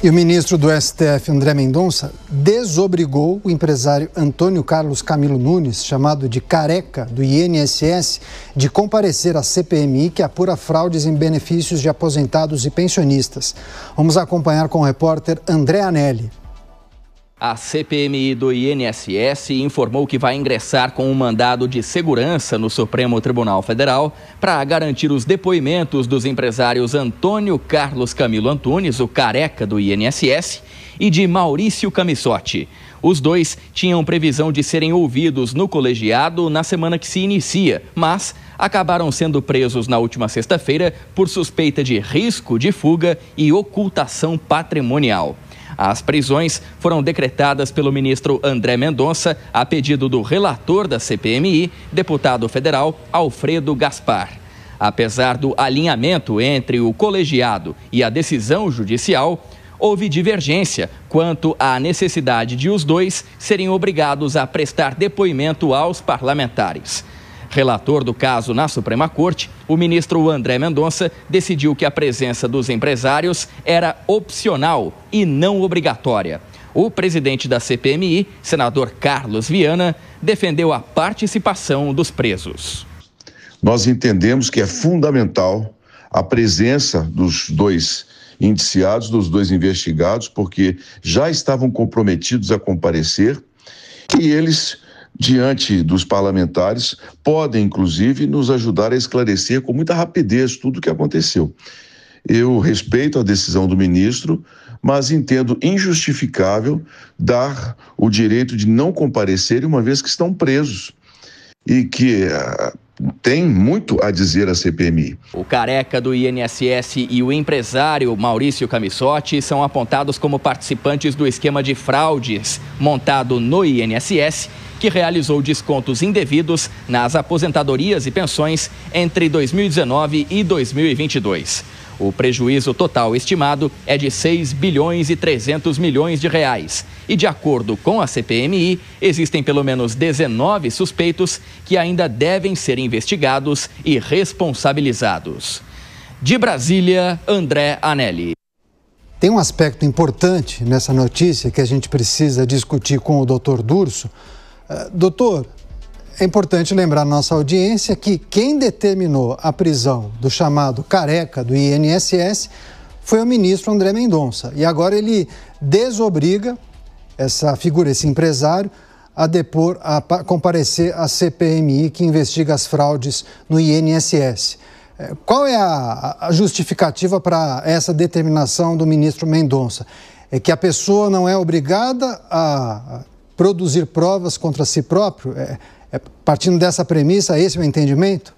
E o ministro do STF, André Mendonça, desobrigou o empresário Antônio Carlos Camilo Nunes, chamado de Careca, do INSS, de comparecer à CPMI, que apura fraudes em benefícios de aposentados e pensionistas. Vamos acompanhar com o repórter André Anelli. A CPMI do INSS informou que vai ingressar com um mandado de segurança no Supremo Tribunal Federal para garantir os depoimentos dos empresários Antônio Carlos Camilo Antunes, o Careca do INSS, e de Maurício Camissotti. Os dois tinham previsão de serem ouvidos no colegiado na semana que se inicia, mas acabaram sendo presos na última sexta-feira por suspeita de risco de fuga e ocultação patrimonial. As prisões foram decretadas pelo ministro André Mendonça a pedido do relator da CPMI, deputado federal Alfredo Gaspar. Apesar do alinhamento entre o colegiado e a decisão judicial, houve divergência quanto à necessidade de os dois serem obrigados a prestar depoimento aos parlamentares. Relator do caso na Suprema Corte, o ministro André Mendonça decidiu que a presença dos empresários era opcional e não obrigatória. O presidente da CPMI, senador Carlos Viana, defendeu a participação dos presos. Nós entendemos que é fundamental a presença dos dois indiciados, dos dois investigados, porque já estavam comprometidos a comparecer e eles, diante dos parlamentares, podem, inclusive, nos ajudar a esclarecer com muita rapidez tudo o que aconteceu. Eu respeito a decisão do ministro, mas entendo injustificável dar o direito de não comparecer, uma vez que estão presos e que tem muito a dizer a CPMI. O Careca do INSS e o empresário Maurício Camissotti são apontados como participantes do esquema de fraudes montado no INSS, que realizou descontos indevidos nas aposentadorias e pensões entre 2019 e 2022. O prejuízo total estimado é de 6 bilhões e 300 milhões de reais. E de acordo com a CPMI, existem pelo menos 19 suspeitos que ainda devem ser investigados e responsabilizados. De Brasília, André Anelli. Tem um aspecto importante nessa notícia que a gente precisa discutir com o doutor Durso. Doutor, é importante lembrar à nossa audiência que quem determinou a prisão do chamado Careca do INSS foi o ministro André Mendonça. E agora ele desobriga essa figura, esse empresário, a comparecer à CPMI que investiga as fraudes no INSS. Qual é a justificativa para essa determinação do ministro Mendonça? É que a pessoa não é obrigada a produzir provas contra si próprio? Partindo dessa premissa, esse é o entendimento?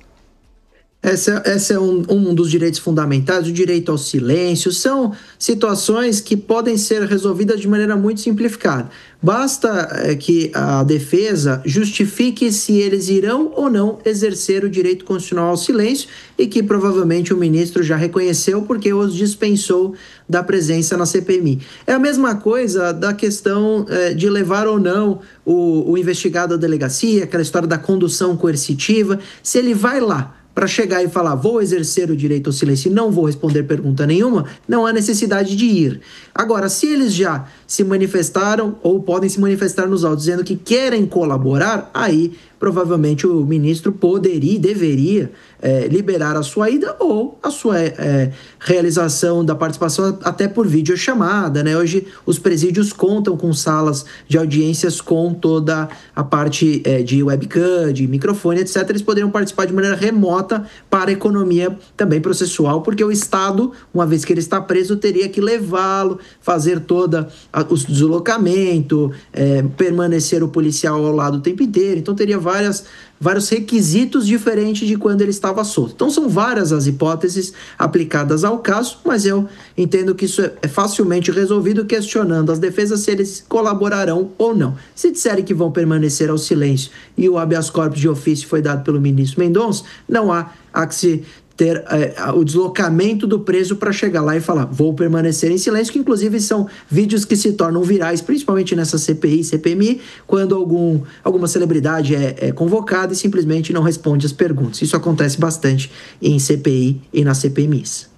Esse é um dos direitos fundamentais, o direito ao silêncio. São situações que podem ser resolvidas de maneira muito simplificada. Basta que a defesa justifique se eles irão ou não exercer o direito constitucional ao silêncio e que provavelmente o ministro já reconheceu porque os dispensou da presença na CPMI. É a mesma coisa da questão de levar ou não o investigado à delegacia, aquela história da condução coercitiva. Se ele vai lá para chegar e falar, vou exercer o direito ao silêncio e não vou responder pergunta nenhuma, não há necessidade de ir. Agora, se eles já se manifestaram ou podem se manifestar nos autos dizendo que querem colaborar, aí provavelmente o ministro poderia e deveria liberar a sua ida ou a sua realização da participação até por videochamada, né? Hoje os presídios contam com salas de audiências com toda a parte de webcam, de microfone, etc. Eles poderiam participar de maneira remota para a economia também processual, porque o Estado, uma vez que ele está preso, teria que levá-lo, fazer todo o deslocamento, permanecer o policial ao lado o tempo inteiro. Então teria vários requisitos diferentes de quando ele estava solto. Então são várias as hipóteses aplicadas ao caso, mas eu entendo que isso é facilmente resolvido questionando as defesas se eles colaborarão ou não. Se disserem que vão permanecer ao silêncio e o habeas corpus de ofício foi dado pelo ministro Mendonça, não há que se ter o deslocamento do preso para chegar lá e falar, vou permanecer em silêncio, que inclusive são vídeos que se tornam virais, principalmente nessa CPI, CPMI, quando alguma celebridade é convocada e simplesmente não responde as perguntas. Isso acontece bastante em CPI e nas CPMIs.